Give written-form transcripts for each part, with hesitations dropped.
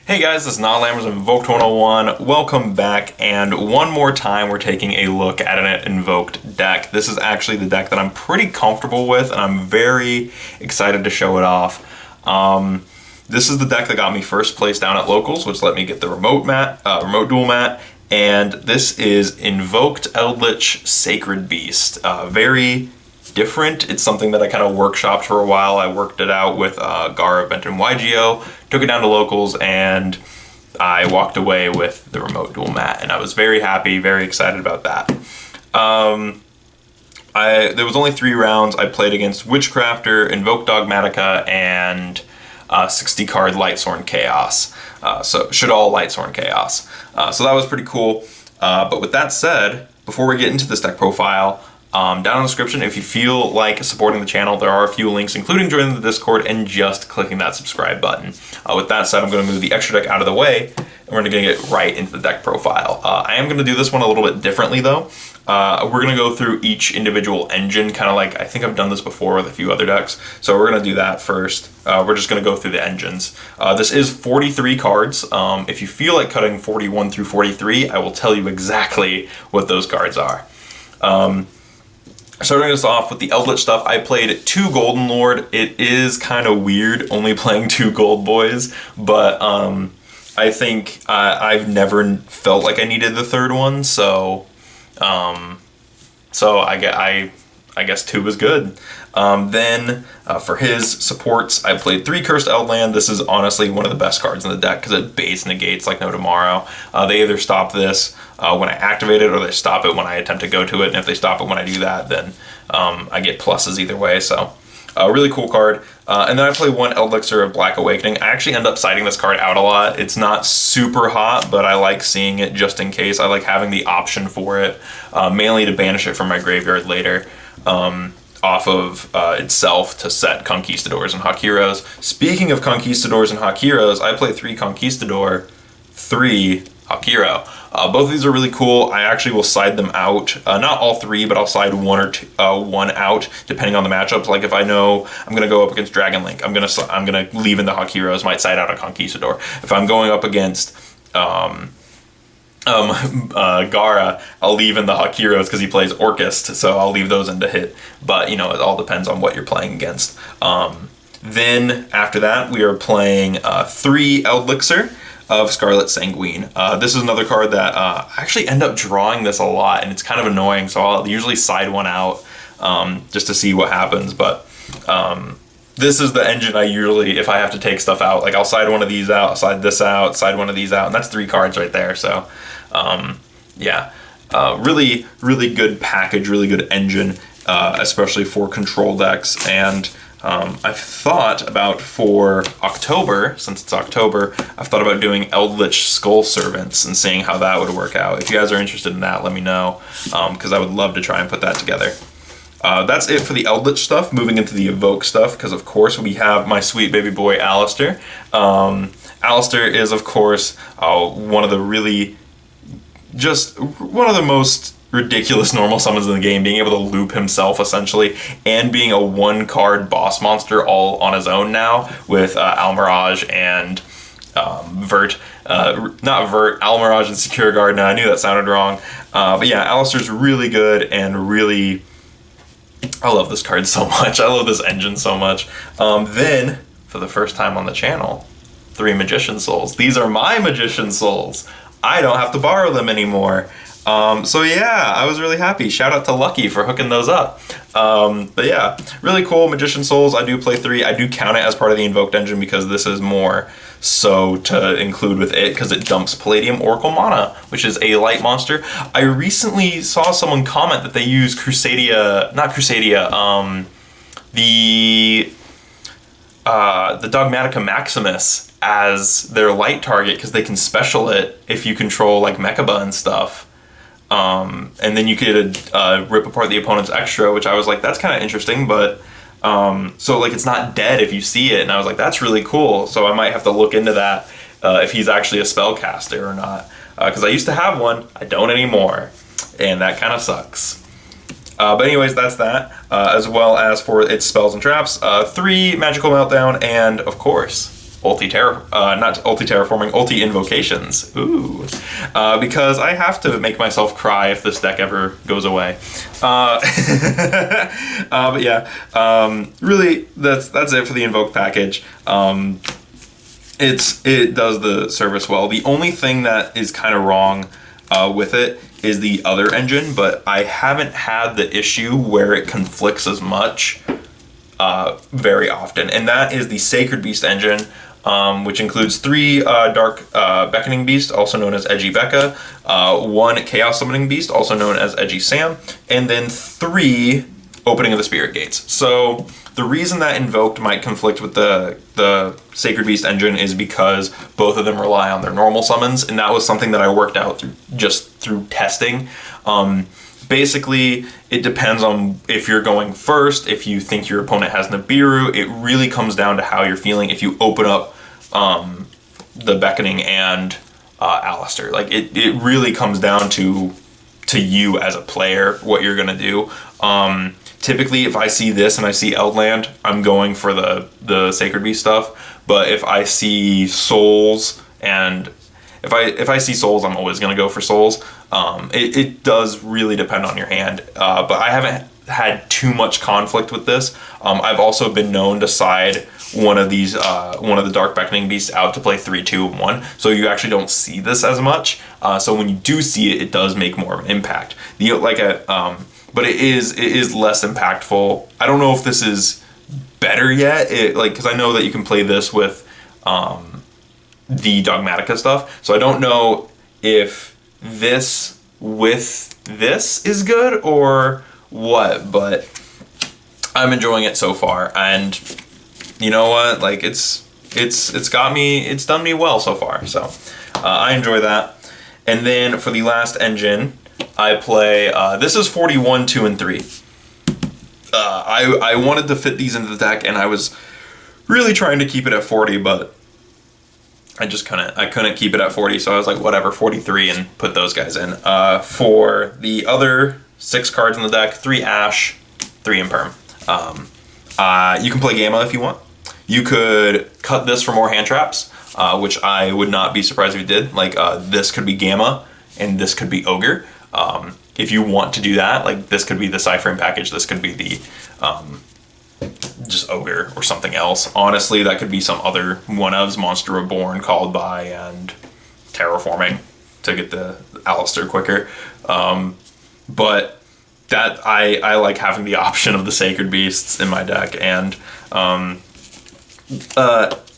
Hey guys, this is Not Invoked 101. Welcome back, and one more time we're taking a look at an Invoked deck. This is actually the deck that I'm pretty comfortable with, and I'm very excited to show it off. This is the deck that got me first place down at Locals, which let me get the remote duel mat, and this is Invoked Eldlich Sacred Beast. Very different. It's something that I kind of workshopped for a while. I worked it out with Gara, Bent, and YGO, took it down to Locals, and I walked away with the remote duel mat, and I was very happy, very excited about that. There was only 3 rounds. I played against Witchcrafter, Invoked Dogmatica, and 60 card Lightsworn Chaos. So Shaddoll Lightsworn Chaos. So that was pretty cool. But with that said, before we get into this deck profile, down in the description, if you feel like supporting the channel, there are a few links, including joining the Discord and just clicking that subscribe button. With that said, I'm going to move the extra deck out of the way, and we're going to get right into the deck profile. I am going to do this one a little bit differently, though. We're going to go through each individual engine, kind of like, I think I've done this before with a few other decks, so we're going to do that first. We're just going to go through the engines. This is 43 cards. If you feel like cutting 41 through 43, I will tell you exactly what those cards are. Starting us off with the Eldlich stuff, I played 2 Golden Lord. It is kind of weird only playing 2 Gold Boys, but I think I've never felt like I needed the 3rd one, so I guess 2 was good. Then for his supports, I played 3 Cursed Eldland. This is honestly one of the best cards in the deck because it baits negates like no tomorrow. They either stop this when I activate it, or they stop it when I attempt to go to it, and if they stop it when I do that, then I get pluses either way, so really cool card. And then I play 1 Elixir of Black Awakening. I actually end up siding this card out a lot. It's not super hot, but I like seeing it just in case. I like having the option for it, mainly to banish it from my graveyard later. Off of itself to set Conquistadors and Hawk Heroes. Speaking of Conquistadors and Hawk Heroes, I play 3 Conquistador, 3 Hawk Hero. Both of these are really cool. I actually will side them out. Not all 3, but I'll side 1 or 2, 1 out depending on the matchups. Like if I know I'm gonna go up against Dragon Link, I'm gonna leave in the Hawk Heroes, might side out a Conquistador. If I'm going up against Gara, I'll leave in the Hawk Heroes because he plays Orcust, so I'll leave those in to hit. But you know, it all depends on what you're playing against. Then after that, we are playing 3 Elixir of Scarlet Sanguine. This is another card that I actually end up drawing this a lot, and it's kind of annoying, so I'll usually side 1 out just to see what happens. But this is the engine I usually, if I have to take stuff out, like I'll side 1 of these out, side this out, side 1 of these out, and that's 3 cards right there. So yeah, really, really good package, really good engine, especially for control decks. And I've thought about, for October, since it's October, I've thought about doing Eldlich Skull Servants and seeing how that would work out. If you guys are interested in that, let me know, because I would love to try and put that together. That's it for the Eldlich stuff. Moving into the Evoke stuff, because of course we have my sweet baby boy Alistair. Alistair is of course one of the most ridiculous normal summons in the game, being able to loop himself essentially, and being a 1-card boss monster all on his own now with Almirage and Vert. Almirage and Secure Guard. Now I knew that sounded wrong. But yeah, Alistair's really good, and really, I love this card so much. I love this engine so much. Then, for the first time on the channel, 3 Magician Souls. These are my Magician Souls. I don't have to borrow them anymore. So yeah, I was really happy. Shout out to Lucky for hooking those up. But yeah, really cool Magician Souls. I do play 3. I do count it as part of the Invoked engine because this is more so to include with it because it dumps Palladium Oracle Mana, which is a light monster. I recently saw someone comment that they use the Dogmatica Maximus as their light target because they can special it if you control like Mechaba and stuff. And then you could rip apart the opponent's extra, which I was like, that's kind of interesting, but So like it's not dead if you see it, and I was like, that's really cool. So I might have to look into that if he's actually a spellcaster or not. Because I used to have one, I don't anymore, and that kind of sucks. But anyways, that's that. As well as for its spells and traps, 3 magical meltdown, and of course, ulti invocations. Ooh, because I have to make myself cry if this deck ever goes away. But yeah, really, that's it for the Invoked package. It does the service well. The only thing that is kind of wrong with it is the other engine, but I haven't had the issue where it conflicts as much very often, and that is the Sacred Beast engine, which includes 3 Dark Beckoning Beast, also known as Edgy Becca, 1 Chaos Summoning Beast, also known as Edgy Sam, and then 3 Opening of the Spirit Gates. So the reason that Invoked might conflict with the Sacred Beast engine is because both of them rely on their normal summons, and that was something that I worked out through testing. Basically, it depends on if you're going first, if you think your opponent has Nibiru. It really comes down to how you're feeling if you open up the Beckoning and Alistair. Like, it really comes down to you as a player, what you're going to do. Typically, if I see this and I see Eldland, I'm going for the Sacred Beast stuff. But if I see Souls, and if I see Souls, I'm always going to go for Souls. It does really depend on your hand. But I haven't had too much conflict with this. I've also been known to side one of the Dark Beckoning Beasts out to play 3, 2, and 1. So you actually don't see this as much. So when you do see it, it does make more of an impact. But it is less impactful. I don't know if this is better yet, because I know that you can play this with the Dogmatica stuff. So I don't know if this with this is good or what, but I'm enjoying it so far. And you know what? Like it's done me well so far. So I enjoy that. And then for the last engine, I play, this is 41, 2, and 3. I wanted to fit these into the deck, and I was really trying to keep it at 40, but I couldn't keep it at 40, so I was like, whatever, 43, and put those guys in. For the other 6 cards in the deck, 3 Ash, 3 Imperm. You can play Gamma if you want. You could cut this for more hand traps, which I would not be surprised if you did. Like, this could be Gamma, and this could be Ogre. If you want to do that, like this could be the Cyphering package, this could be the just Ogre or something else. Honestly, that could be some other one-ofs, Monster Reborn, Called By, and Terraforming to get the Alistair quicker. But that I like having the option of the Sacred Beasts in my deck, and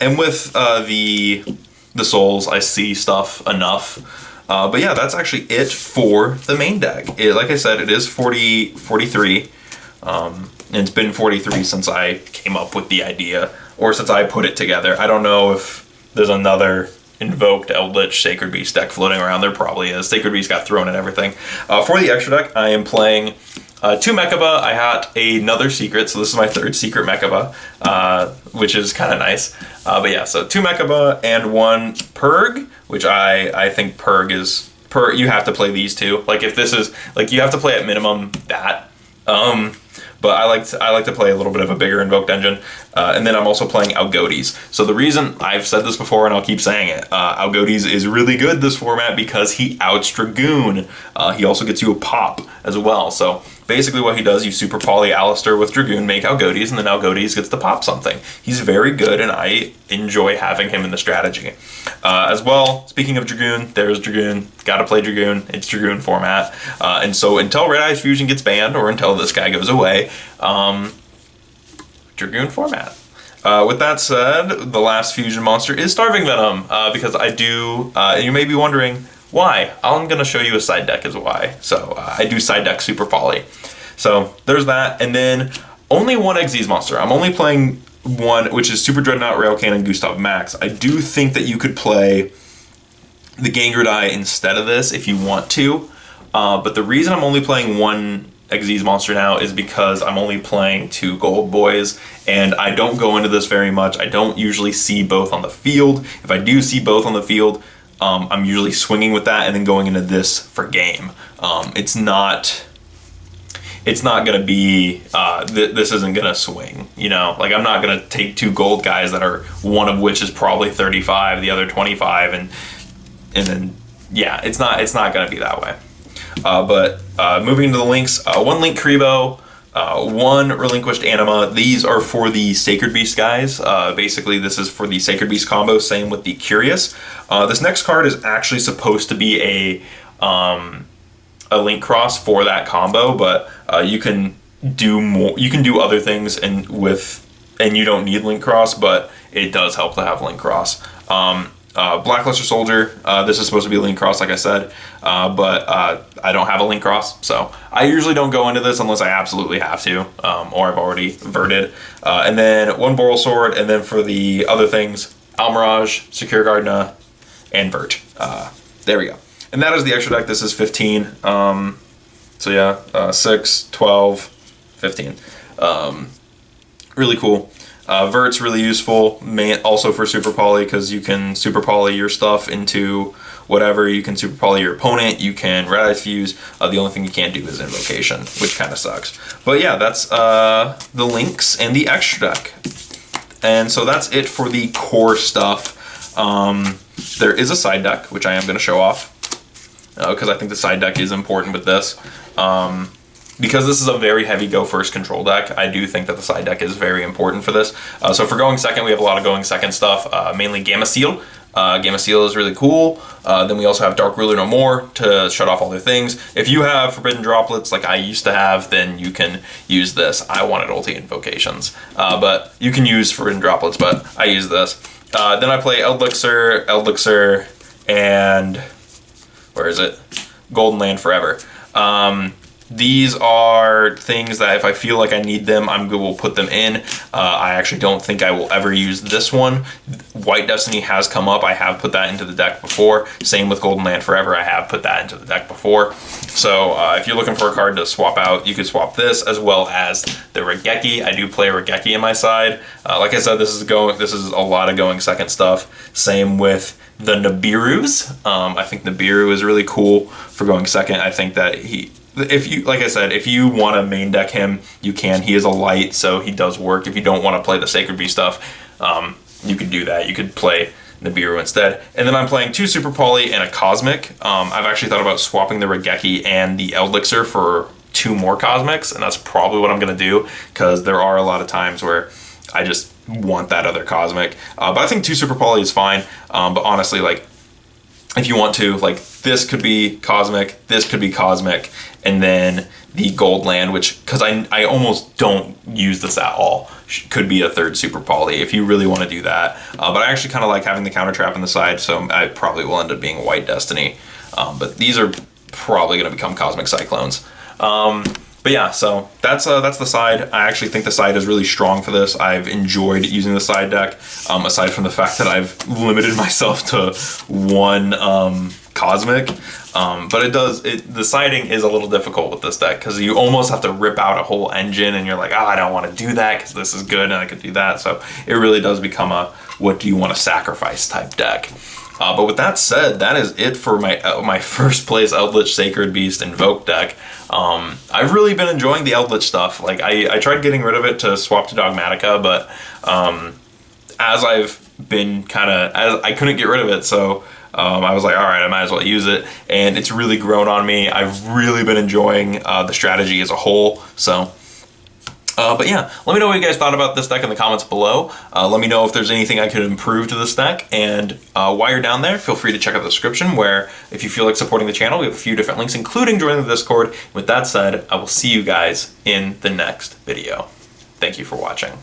with the Souls, I see stuff enough. But yeah, that's actually it for the main deck. Like I said, it is 43. And it's been 43 since I came up with the idea, or since I put it together. I don't know if there's another Invoked Eldlich Sacred Beast deck floating around. There probably is. Sacred Beast got thrown at everything. For the extra deck, I am playing 2 Mechaba. I had another secret, so this is my 3rd secret Mechaba, which is kind of nice. But yeah, so 2 Mechaba and 1 Purg, which I think Purg is... you have to play these 2. Like, if this is... Like, you have to play at minimum that. But I like to play a little bit of a bigger Invoked engine. And then I'm also playing Algodes. So the reason, I've said this before and I'll keep saying it, Algodes is really good this format because he outs Dragoon. He also gets you a pop as well. So basically what he does, you super poly Alistair with Dragoon, make Algodes, and then Algodes gets to pop something. He's very good, and I enjoy having him in the strategy. As well, speaking of Dragoon, there's Dragoon. Gotta play Dragoon. It's Dragoon format. And so until Red Eyes Fusion gets banned, or until this guy goes away, Dragoon format. With that said, the last fusion monster is Starving Venom, because I do, you may be wondering, why? I'm going to show you a side deck as why. So I do side deck Super Poly. So there's that, and then only 1 Xyz monster. I'm only playing 1, which is Super Dreadnought, Rail Cannon, Gustav Max. I do think that you could play the Gangradai instead of this if you want to, but the reason I'm only playing 1 Xyz monster now is because I'm only playing 2 gold boys, and I don't go into this very much. I don't usually see both on the field. If I do see both on the field, I'm usually swinging with that and then going into this for game. It's not gonna be, this isn't gonna swing, you know? Like, I'm not gonna take 2 gold guys that are, one of which is probably 35, the other 25, and then, yeah, it's not gonna be that way. But moving into the links, 1 Link Kribo, 1 Relinquished Anima. These are for the Sacred Beast guys. Basically, this is for the Sacred Beast combo, same with the Curious. This next card is actually supposed to be a link cross for that combo, but you can do more. You can do other things and you don't need link cross, but it does help to have link cross. Blackluster Soldier, this is supposed to be a link cross, like I said, but I don't have a link cross, so I usually don't go into this unless I absolutely have to, or I've already verted. And then 1 Boral Sword, and then for the other things, Almirage, Secure Gardna, and Vert. There we go. And that is the extra deck. This is 15. So yeah, 6, 12, 15. Really cool. Vert's really useful, also for Super Poly, because you can Super Poly your stuff into whatever. You can Super Poly your opponent, you can Red Eyes Fuse. The only thing you can't do is Invocation, which kind of sucks. But yeah, that's the links and the extra deck. And so that's it for the core stuff. There is a side deck, which I am going to show off, because I think the side deck is important with this. Because this is a very heavy go first control deck, I do think that the side deck is very important for this. So for going second, we have a lot of going second stuff, mainly Gamma Seal. Gamma Seal is really cool. Then we also have Dark Ruler No More to shut off all their things. If you have Forbidden Droplets like I used to have, then you can use this. I wanted Ulti Invocations, but you can use Forbidden Droplets, but I use this. Then I play Eldlich, and where is it? Golden Land Forever. These are things that if I feel like I need them, will put them in. I actually don't think I will ever use this one. White Destiny has come up. I have put that into the deck before. Same with Golden Land Forever. I have put that into the deck before. So if you're looking for a card to swap out, you could swap this as well as the Regeki. I do play Regeki in my side. Like I said, this is a lot of going second stuff. Same with the Nibiru's. I think Nibiru is really cool for going second. I think that like I said, if you want to main deck him, you can. He is a light, so he does work. If you don't want to play the Sacred Beast stuff, you could do that. You could play Nibiru instead. And then I'm playing 2 Super Poly and a Cosmic. I've actually thought about swapping the Regeki and the Eldlich for 2 more Cosmics, and that's probably what I'm going to do, because there are a lot of times where I just want that other Cosmic. But I think 2 Super Poly is fine. But honestly, like, if you want to, like, this could be Cosmic, this could be Cosmic, and then the Gold Land, which, because I almost don't use this at all, could be a 3rd Super Poly if you really want to do that. But I actually kind of like having the counter trap on the side, so I probably will end up being White Destiny. But these are probably going to become Cosmic Cyclones. But yeah, so that's the side. I actually think the side is really strong for this. I've enjoyed using the side deck, aside from the fact that I've limited myself to 1 Cosmic. But the siding is a little difficult with this deck, because you almost have to rip out a whole engine, and you're like, oh, I don't want to do that because this is good and I could do that. So it really does become a what do you want to sacrifice type deck. But with that said, that is it for my first place Eldlich Sacred Beast Invoked deck. I've really been enjoying the Eldlich stuff. Like, I tried getting rid of it to swap to Dogmatica, but as I've been I couldn't get rid of it, so I was like, all right, I might as well use it, and it's really grown on me. I've really been enjoying the strategy as a whole, so... but yeah, let me know what you guys thought about this deck in the comments below. Let me know if there's anything I could improve to this deck, and while you're down there, feel free to check out the description, where if you feel like supporting the channel, we have a few different links, including joining the Discord. With that said, I will see you guys in the next video. Thank you for watching.